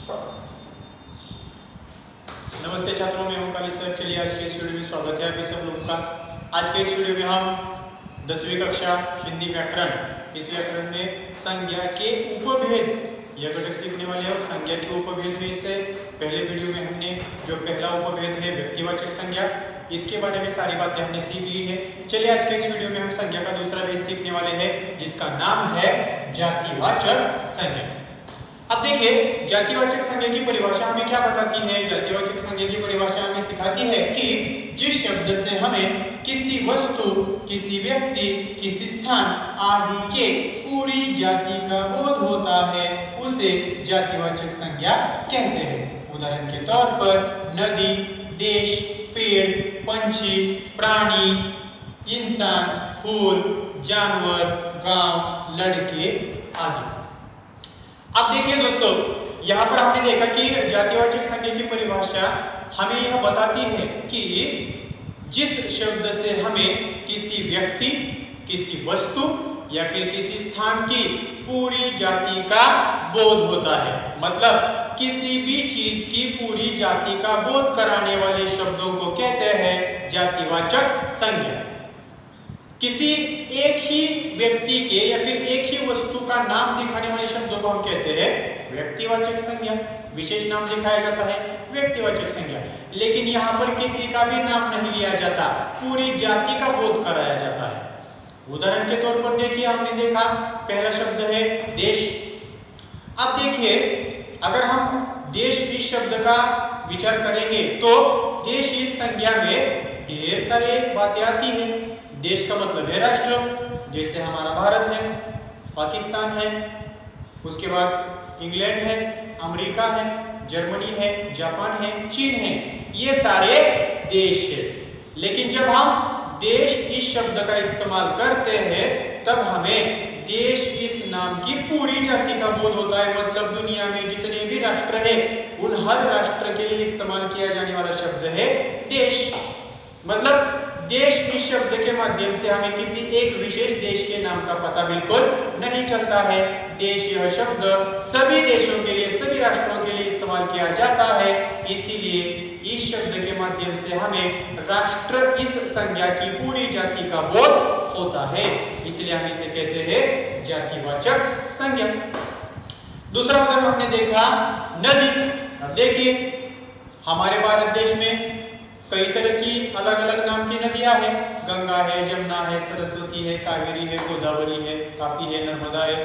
नमस्ते छात्रों, मैं हूं काली सर। चलिए आज के इस वीडियो में स्वागत है आप सब लोगों का। आज के इस वीडियो में हम 10वीं कक्षा हिंदी व्याकरण इस व्याकरण में संज्ञा के उपभेद यह घटक सीखने वाले हैं। और संज्ञा के उपभेद में इससे पहले वीडियो में हमने जो पहला उपभेद है व्यक्तिवाचक संज्ञा, इसके बारे में सारी बातें हमने सीख ली है। चलिए आज के इस वीडियो में हम संज्ञा का दूसरा भेद सीखने वाले हैं, जिसका नाम है जातिवाचक संज्ञा। अब देखिए, जातिवाचक संज्ञा की परिभाषा हमें क्या बताती है। जातिवाचक संज्ञा की परिभाषा हमें सिखाती है कि जिस शब्द से हमें किसी वस्तु, किसी व्यक्ति, किसी स्थान आदि के पूरी जाति का बोध होता है, उसे जातिवाचक संज्ञा कहते हैं। उदाहरण के तौर पर नदी, देश, पेड़, पंछी, प्राणी, इंसान, फूल, जानवर, गांव, लड़के आदि। अब देखिए दोस्तों, यहाँ पर हमने देखा कि जातिवाचक संज्ञा की परिभाषा हमें यह बताती है कि जिस शब्द से हमें किसी व्यक्ति, किसी वस्तु या फिर किसी स्थान की पूरी जाति का बोध होता है, मतलब किसी भी चीज की पूरी जाति का बोध कराने वाले शब्दों को कहते हैं जातिवाचक संज्ञा। किसी एक ही व्यक्ति के या फिर एक ही वस्तु का नाम दिखाने वाले शब्दों को हम कहते हैं व्यक्तिवाचक संज्ञा। विशेष नाम दिखाया जाता है व्यक्तिवाचक संज्ञा। लेकिन यहाँ पर किसी का भी नाम नहीं लिया जाता, पूरी जाति का बोध कराया जाता है। उदाहरण के तौर पर देखिए, हमने देखा पहला शब्द है देश। अब देखिए, अगर हम देश इस शब्द का विचार करेंगे तो देश इस संज्ञा में ढेर सारी बातें आती है। देश का मतलब है राष्ट्र, जैसे हमारा भारत है, पाकिस्तान है, उसके बाद इंग्लैंड है, अमेरिका है, जर्मनी है, जापान है, चीन है, ये सारे देश है। लेकिन जब हम देश इस शब्द का इस्तेमाल करते हैं तब हमें देश इस नाम की पूरी जाति का बोध होता है। मतलब दुनिया में जितने भी राष्ट्र है उन हर राष्ट्र के लिए इस्तेमाल किया जाने वाला शब्द है देश। मतलब देश इस शब्द के माध्यम से हमें किसी एक विशेष देश के नाम का पता बिल्कुल नहीं चलता है। देश यह शब्द सभी देशों के लिए, सभी राष्ट्रों के लिए इस्तेमाल किया जाता है। इसीलिए इस शब्द के माध्यम से हमें राष्ट्र इस संज्ञा की पूरी जाति का बोध होता है, इसलिए हम इसे कहते हैं जातिवाचक संज्ञा। दूसरा उदाहरण हमने देखा नदी। अब देखिए, हमारे भारत देश में कई तरह की अलग अलग नाम की नदियां हैं। गंगा है, जमुना है, सरस्वती है, कावेरी है, गोदावरी है, तापी है, नर्मदा है,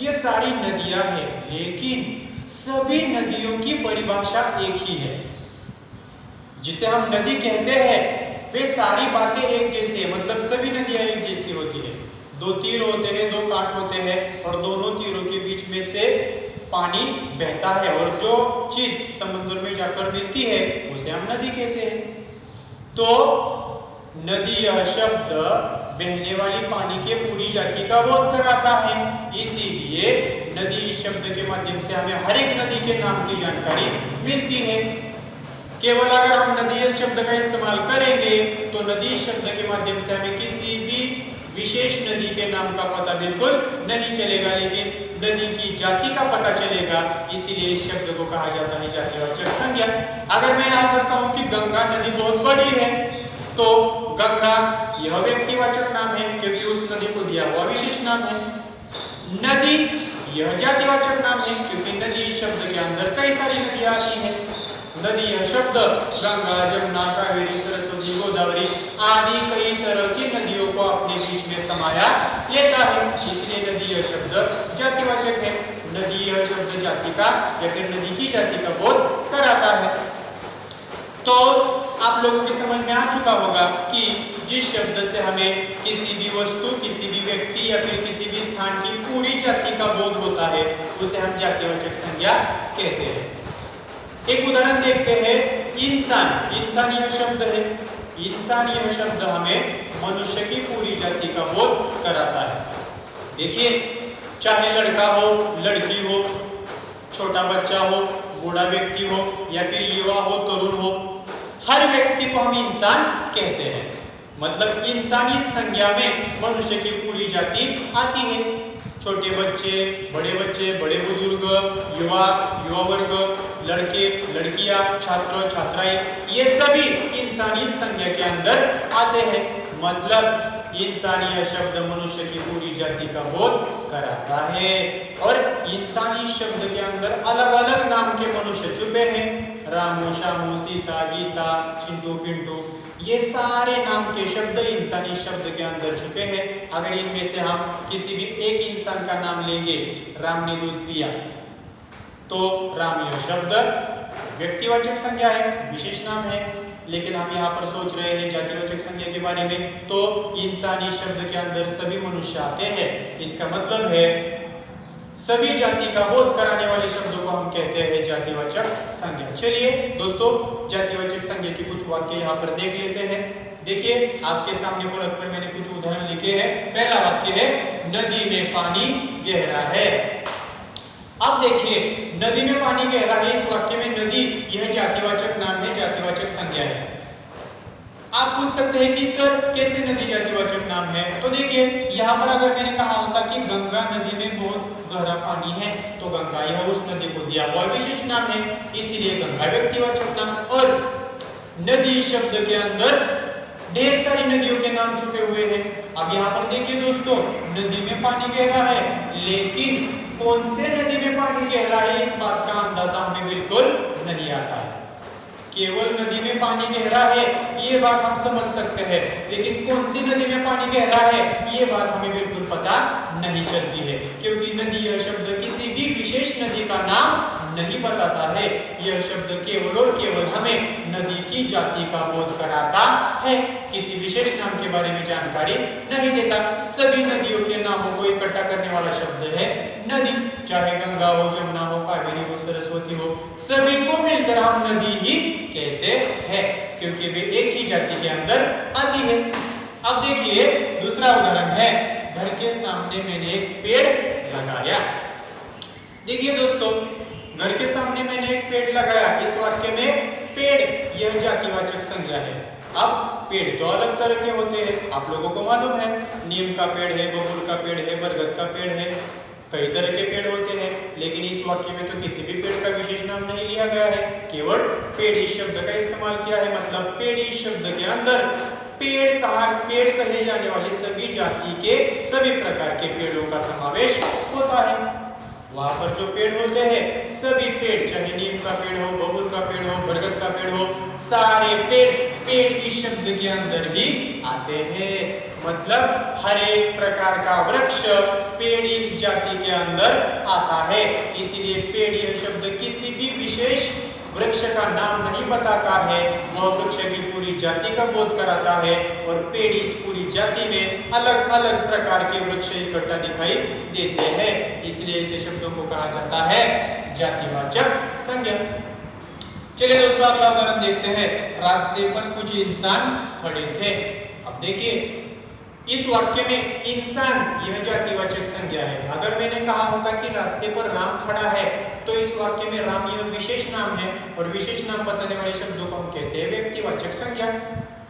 ये सारी नदियां हैं। लेकिन सभी नदियों की परिभाषा एक ही है। जिसे हम नदी कहते हैं वे सारी बातें एक जैसी है, मतलब सभी नदियां एक जैसी होती है। दो तीर होते हैं, दो कांट होते हैं और दोनों तीरों के बीच में से पानी बहता है और जो चीज समुद्र में जाकर मिलती है उसे हम नदी कहते हैं। तो नदी यह शब्द बहने वाली पानी के पूरी जाति का बोध कराता है। इसीलिए नदी इस शब्द के माध्यम से हमें हर एक नदी के नाम की जानकारी मिलती है। केवल अगर हम नदी इस शब्द का इस्तेमाल करेंगे तो नदी शब्द के माध्यम से हमें किसी भी विशेष नदी के नाम का पता बिल्कुल नहीं चलेगा, लेकिन नदी की जाति का पता चलेगा। इसीलिए इस शब्द को कहा जाता है जातिवाचक संज्ञा। अगर मैं यहाँ पर कहूँ कि गंगा नदी बहुत बड़ी है तो गंगा यह व्यक्तिवाचक नाम है क्योंकि उस नदी को दिया हुआ विशेष नाम है। नदी यह जातिवाचक नाम है क्योंकि नदी शब्द के अंदर कई सारी नदियां आती हैं। नदी यह शब्द गंगा, जमुना, कावेरी, सरस्वती, गोदावरी आदि कई तरह की नदियों को अपने बीच में समाया लेता है, इसलिए नदी यह शब्द जातिवाचक है। नदी यह शब्द जाति का या फिर नदी की जाति का बोध कराता है। तो आप लोगों की समझ में आ चुका होगा कि जिस शब्द से हमें किसी भी वस्तु, किसी भी व्यक्ति या फिर किसी भी स्थान की पूरी जाति का बोध होता है उसे हम जातिवाचक संज्ञा कहते हैं। एक उदाहरण देखते हैं, इंसान। इंसान यह शब्द है, इंसान यह शब्द हमें मनुष्य की पूरी जाति का बोध कराता है। देखिए, चाहे लड़का हो, लड़की हो, छोटा बच्चा हो, बूढ़ा व्यक्ति हो या फिर युवा हो, तरुण हो, हर व्यक्ति को हम इंसान कहते हैं। मतलब इंसानी संज्ञा में मनुष्य की पूरी जाति आती है। छोटे बच्चे, बड़े बुजुर्ग, युवा, युवा वर्ग, लड़के लड़कियां, छात्र छात्राएं, ये सभी इंसानी संज्ञा के अंदर आते हैं। मतलब इंसानी शब्द मनुष्य की पूरी जाति का बोध कराता है। और इंसानी शब्द के अंदर अलग अलग नाम के मनुष्य छुपे हैं। रामू, श्यामू, सीता, गीता, चिंटू, पिंटू, ये सारे नाम के शब्द इंसानी शब्द के अंदर छुपे हैं। अगर इनमें से हम किसी भी एक इंसान का नाम लेंगे, राम ने दूध पिया, तो राम यह शब्द व्यक्तिवाचक संज्ञा है, विशेष नाम है। लेकिन हम यहाँ पर सोच रहे हैं जातिवाचक संज्ञा के बारे में, तो इंसानी शब्द के अंदर सभी मनुष्य आते हैं। इसका मतलब है सभी जाति का बोध कराने वाले शब्दों को हम कहते हैं जातिवाचक संज्ञा। चलिए दोस्तों, जातिवाचक संज्ञा के कुछ वाक्य यहाँ पर देख लेते हैं। देखिए आपके सामने फलक पर मैंने कुछ उदाहरण लिखे हैं। पहला वाक्य है नदी में पानी गहरा है। अब देखिए नदी में पानी गहरा है, इस वाक्य में नदी यह जातिवाचक नाम है, जातिवाचक संज्ञा है। आप पूछ सकते हैं कि सर कैसे नदी जातिवाचक नाम है? तो देखिए यहाँ पर अगर मैंने कहा होता कि गंगा नदी में बहुत गहरा पानी है, तो गंगा यह उस नदी को दिया हुआ विशेष नाम है, इसीलिए गंगा व्यक्तिवाचक नाम। और नदी शब्द के अंदर ढेर सारी नदियों के नाम छुपे हुए हैं। अब यहाँ पर देखिए दोस्तों, नदी में पानी गहरा है, लेकिन कौन से नदी में पानी गहरा है इस बात का अंदाजा हमें बिल्कुल नहीं आता है। केवल नदी में पानी गहरा है ये बात हम समझ सकते हैं, लेकिन कौन सी नदी में पानी गहरा है ये बात हमें बिल्कुल पता नहीं चलती है, क्योंकि नदी यह शब्द किसी भी विशेष नदी का नाम नहीं बताता है। यह शब्द केवल और केवल हमें नदी की जाति का बोध कराता है, किसी विशेष नाम के बारे में जानकारी नहीं देता। सभी नदियों के नामों को इकट्ठा करने वाला शब्द है नदी, चाहे गंगा हो, जमुना हो, कावेरी हो, सरस्वती हो, सभी को मिलकर हम नदी ही कहते हैं, क्योंकि वे एक ही जाति के अंदर आती है। अब देखिए दूसरा उदाहरण है, घर के सामने मैंने एक पेड़ लगाया। देखिए दोस्तों, घर के सामने मैंने एक पेड़ लगाया, इस वाक्य में पेड़ यह जातिवाचक संज्ञा है। अब पेड़ तो अलग तरह के होते हैं, आप लोगों को मालूम है, नीम का पेड़ है, बबूल का पेड़ है, बरगद का पेड़ है, कई तरह के पेड़ होते हैं। लेकिन इस वाक्य में तो किसी भी पेड़ का विशेष नाम नहीं लिया गया है, केवल पेड़ शब्द का इस्तेमाल किया है। मतलब पेड़ शब्द के अंदर पेड़ कहे जाने वाले सभी जाति के सभी प्रकार के पेड़ों का समावेश होता है। वहां पर जो पेड़ होते हैं सभी पेड़, चाहे नीम का पेड़ हो, बबूल का पेड़ हो, बरगद का पेड़ हो, सारे पेड़ इस शब्द के अंदर ही आते हैं। मतलब हर एक प्रकार का वृक्ष पेड़ इस जाति के अंदर आता है, इसीलिए पेड़ यह शब्द किसी भी विशेष वृक्ष का नाम नहीं बताता है, वह वृक्ष की पूरी जाति का बोध कराता है। और पेड़ इस पूरी जाति में अलग अलग प्रकार के वृक्ष इकट्ठा दिखाई देते हैं, इसलिए ऐसे शब्दों को कहा जाता है जातिवाचक संज्ञा। चलिए दोस्तों अगला उदाहरण देखते हैं। रास्ते पर कुछ इंसान खड़े थे। अब देखिए इस वाक्य में इंसान यह जातिवाचक संज्ञा है। अगर मैंने कहा होता कि रास्ते पर राम खड़ा है, तो इस वाक्य में राम यह विशेष नाम है, और विशेष नाम बताने वाले शब्दों को हम कहते हैं व्यक्तिवाचक संज्ञा।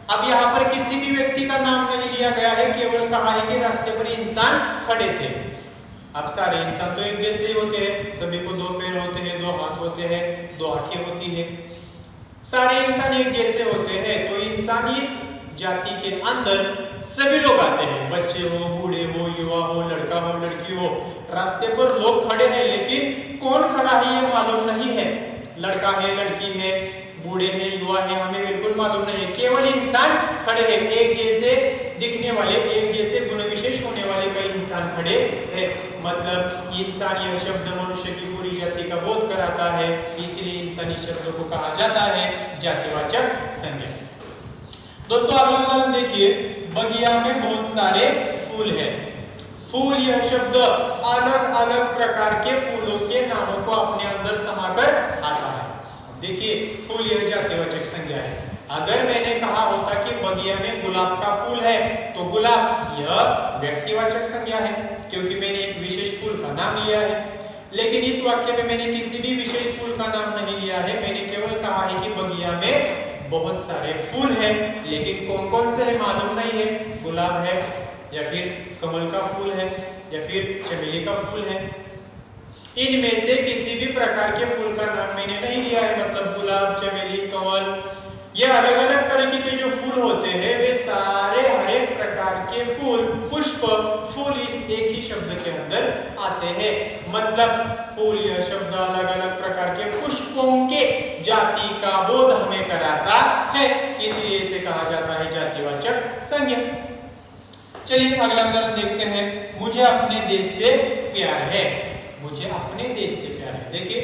अब यहाँ पर किसी भी व्यक्ति का नाम नहीं लिया गया है, केवल कहा है कि रास्ते पर इंसान खड़े थे। अब सारे इंसान तो एक जैसे ही होते हैं, सभी को दो पैर होते हैं, दो हाथ होते हैं, दो आंखें होती है, सारे इंसान एक जैसे होते हैं। तो इंसान इस जाति के अंदर सभी लोग आते हैं, बच्चे हो, बूढ़े हो, युवा हो, लड़का हो, लड़की हो। रास्ते पर लोग खड़े हैं, लेकिन कौन खड़ा है ये मालूम नहीं है, लड़का है, लड़की है, बूढ़े हैं, युवा है, हमें बिल्कुल मालूम नहीं है। केवल इंसान खड़े हैं, एक जैसे दिखने वाले, एक जैसे गुण विशेष होने वाले कई इंसान खड़े हैं। मतलब इंसान यह शब्द मनुष्य की पूरी जाति का बोध कराता है, इसलिए इंसानी शब्दों को कहा जाता है जातिवाचक संज्ञा। दोस्तों अगला उदाहरण देखिए, बगिया में बहुत सारे फूल हैं। फूल यह शब्द अलग अलग प्रकार के फूलों के नामों को अपने अंदर समाकर आता है। देखिए फूल यह जातिवाचक संज्ञा है। अगर मैंने कहा होता कि बगिया में गुलाब का फूल है, तो गुलाब यह व्यक्तिवाचक संज्ञा है, क्योंकि मैंने एक विशेष फूल का नाम लिया है। लेकिन इस वाक्य में मैंने किसी भी विशेष फूल का नाम नहीं लिया है, मैंने केवल कहा है कि बगिया में बहुत सारे फूल हैं, लेकिन कौन कौन से है मालूम नहीं है। गुलाब है, या फिर कमल का फूल है, या फिर चमेली का फूल है। इनमें से किसी भी प्रकार के फूल का नाम मैंने नहीं लिया है, मतलब गुलाब, चमेली, कमल, ये अलग अलग तरीके के जो फूल होते हैं वे सारे हर एक प्रकार के फूल, पुष्प, फूल इस एक ही शब्द के अंदर आते हैं। मतलब फूल यह शब्द अलग अलग प्रकार के पुष्पों के जाति का बोध हमें कराता है, इसलिए इसे कहा जाता है जातिवाचक संज्ञा। चलिए अगला उदाहरण देखते हैं। मुझे अपने देश से प्यार है। मुझे अपने देश से प्यार है। देखिए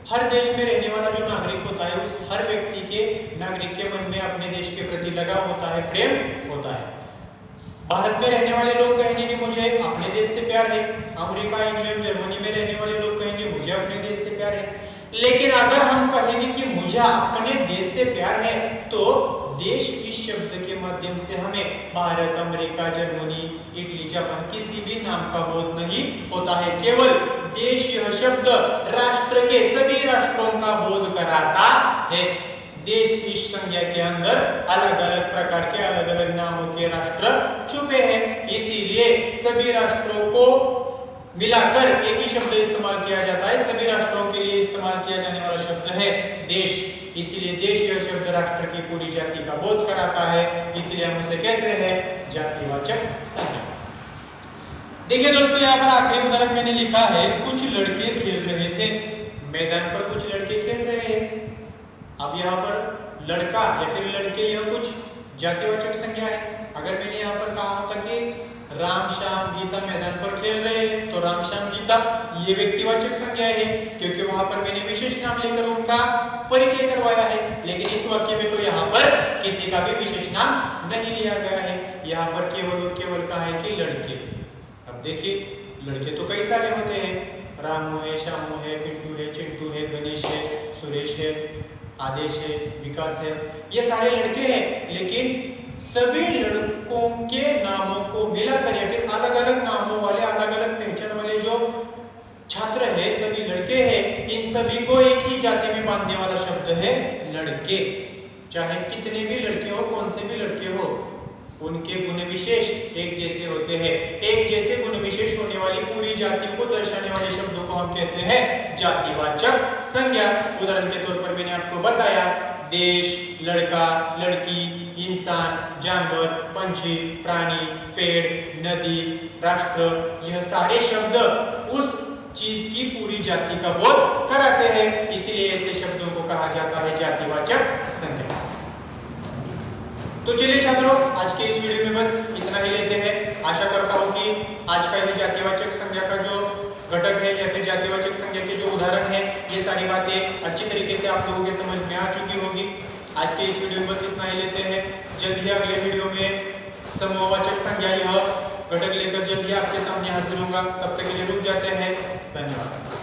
हर देश में रहने वाला जो नागरिक होता है उस हर व्यक्ति के नागरिक के मन में अपने देश के प्रति लगाव होता है, प्रेम होता है। भारत में रहने वाले लोग कहेंगे कि मुझे अपने देश से प्यार है। अमेरिका, इंग्लैंड, जर्मनी में रहने वाले लोग कहेंगे मुझे अपने देश से प्यार है। लेकिन अगर हम कहेंगे कि मुझे अपने देश से प्यार है तो देश इस शब्द के माध्यम से हमें Bharat, America, Germany, Italy, Japan किसी भी नाम का बोध नहीं होता है। केवल देश यह शब्द राष्ट्र के सभी राष्ट्रों का बोध कराता है। देश इस संज्ञा के अंदर अलग अलग प्रकार के अलग अलग नामों के राष्ट्र छुपे हैं, इसीलिए सभी राष्ट्रों को मिलाकर एक ही शब्द इस्तेमाल किया जाता है। सभी राष्ट्रों के लिए इस्तेमाल किया जाने वाला शब्द है देश, इसीलिए देश यह शब्द राष्ट्र की पूरी जाति का बोध कराता है, इसलिए हम उसे कहते हैं जातिवाचक संज्ञा। देखिए दोस्तों यहाँ पर आखिरी उदाहरण मैंने लिखा है, कुछ लड़के खेल रहे थे। मैदान पर कुछ लड़के खेल रहे हैं। अब यहाँ पर लड़का या फिर लड़के यह कुछ जातिवाचक संज्ञा है। अगर मैंने यहाँ पर कहा होता कि राम, श्याम, गीता मैदान पर खेल रहे हैं तो राम, श्याम, गीता ये व्यक्तिवाचक संज्ञा है, क्योंकि वहां पर मैंने विशेष नाम लेकर उनका परिचय करवाया है। लेकिन इस वाक्य में तो यहाँ पर किसी का भी विशेष नाम नहीं लिया गया है। यहाँ पर केवल और केवल कहा है कि लड़के। अब देखिए लड़के तो कई सारे होते हैं, रामू है, श्यामू है, पिंटू है, चिंटू है, गणेश है, सुरेश है, आदेश है, विकास है, ये सारे लड़के हैं। लेकिन सभी लड़कों के नामों को मिलाकर या फिर अलग अलग नामों वाले, अलग अलग पहचान वाले जो छात्र है, सभी लड़के हैं, इन सभी को एक ही जाति में बांधने वाला शब्द है लड़के। चाहे कितने भी लड़के हो, कौन से भी लड़के हो, उनके गुण विशेष एक जैसे होते हैं। एक जैसे गुण विशेष होने वाली पूरी जाति को दर्शाने वाले शब्दों को हम कहते हैं जातिवाचक संज्ञा। उदाहरण के तौर पर मैंने आपको बताया देश, लड़का, लड़की, इंसान, जानवर, पंछी, प्राणी, पेड़, नदी, राष्ट्र, यह सारे शब्द उस चीज की पूरी जाति का बोध कराते हैं, इसलिए ऐसे शब्दों को कहा जाता है जातिवाचक संज्ञा। तो चलिए छात्रों आज के इस वीडियो में बस इतना ही लेते हैं। आशा करता हूँ कि आज का ये जातिवाचक संज्ञा का जो घटक है या फिर जातिवाचक संज्ञा के जो उदाहरण है, ये सारी बातें अच्छी तरीके से आप लोगों के समझ में आ चुकी होगी। आज के इस वीडियो में बस इतना ही लेते हैं। जल्द ही अगले वीडियो में समूहवाचक संज्ञा यह घटक लेकर जल्द ही आपके सामने हाजिर होगा। तब तक के लिए रुक जाते हैं। धन्यवाद।